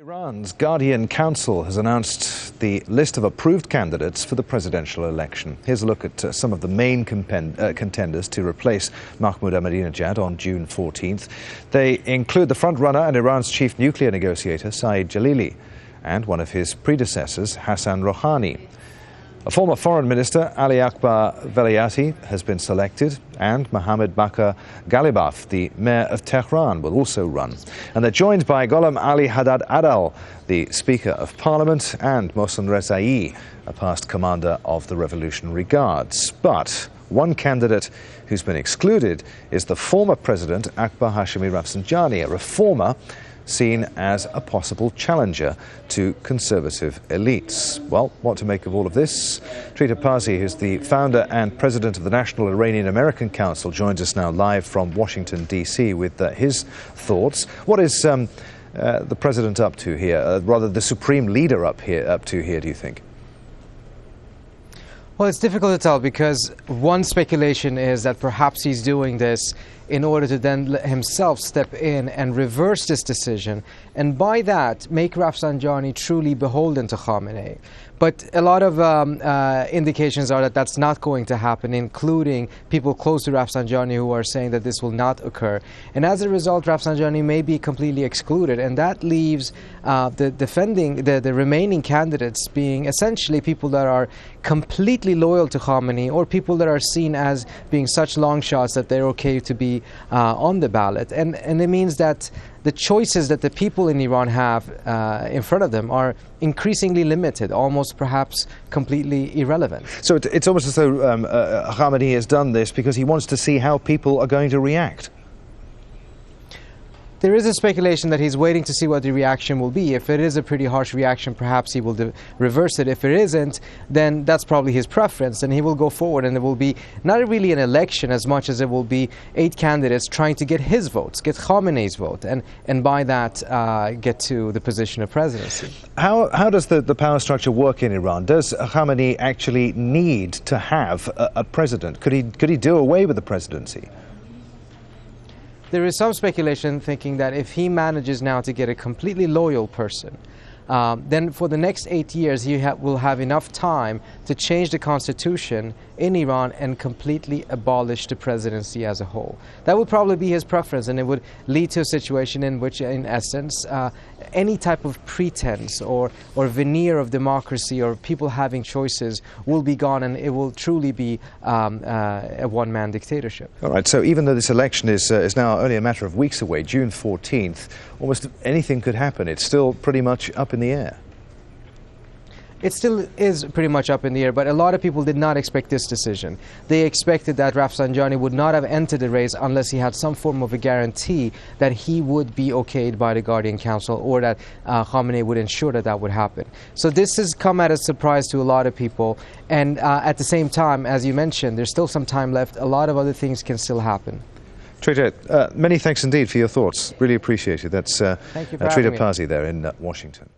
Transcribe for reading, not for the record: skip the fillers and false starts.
Iran's Guardian Council has announced the list of approved candidates for the presidential election. Here's a look at some of the main contenders to replace Mahmoud Ahmadinejad on June 14th. They include the frontrunner and Iran's chief nuclear negotiator, SAEED JALILI, and one of his predecessors, HASSAN ROWHANI. A former foreign minister, Ali Akbar Velayati, has been selected, and Mohammed BAQER GHALIBAF, the mayor of Tehran, will also run. And they're joined by Gholam Ali Haddad Adal, the Speaker of Parliament, and MOHSEN REZAEI, a past commander of the Revolutionary Guards. But one candidate who's been excluded is the former President Akbar Hashemi Rafsanjani, a reformer seen as a possible challenger to conservative elites. Well, what to make of all of this? Trita Parsi, who's the founder and president of the National Iranian American Council, joins us now live from Washington, D.C. with his thoughts. What is the president up to here, rather the supreme leader up to here, do you think? Well, it's difficult to tell because one speculation is that perhaps he's doing this in order to then himself step in and reverse this decision, and by that make Rafsanjani truly beholden to Khamenei. But a lot of indications are that that's not going to happen, including people close to Rafsanjani who are saying that this will not occur. And as a result, Rafsanjani may be completely excluded, and that leaves the remaining candidates being essentially people that are completely loyal to Khamenei, or people that are seen as being such long shots that they're okay to be on the ballot. And it means that the choices that the people in Iran have in front of them are increasingly limited, almost perhaps completely irrelevant. So it's almost as though Khamenei has done this because he wants to see how people are going to react. There is a speculation that he's waiting to see what the reaction will be. If it is a pretty harsh reaction, perhaps he will reverse it. If it isn't, then that's probably his preference, and he will go forward, and it will be not really an election as much as it will be 8 candidates trying to get his votes, get Khamenei's vote, and by that get to the position of presidency. How does the power structure work in Iran? Does Khamenei actually need to have a president? Could he do away with the presidency? There is some speculation thinking that if he manages now to get a completely loyal person, then for the next 8 years he will have enough time to change the constitution in Iran and completely abolish the presidency as a whole. That would probably be his preference, and it would lead to a situation in which, in essence, any type of pretense or veneer of democracy or people having choices will be gone, and it will truly be a one-man dictatorship. All right, so even though this election is now only a matter of weeks away, June 14th, almost anything could happen. It's still pretty much up in the air. It still is pretty much up in the air, but a lot of people did not expect this decision. They expected that Rafsanjani would not have entered the race unless he had some form of a guarantee that he would be okayed by the Guardian Council, or that Khamenei would ensure that that would happen. So this has come as a surprise to a lot of people, and at the same time, as you mentioned, there's still some time left. A lot of other things can still happen. Trita, many thanks indeed for your thoughts. Really appreciate it. That's Thank you for having Trita me. Parsi there in Washington.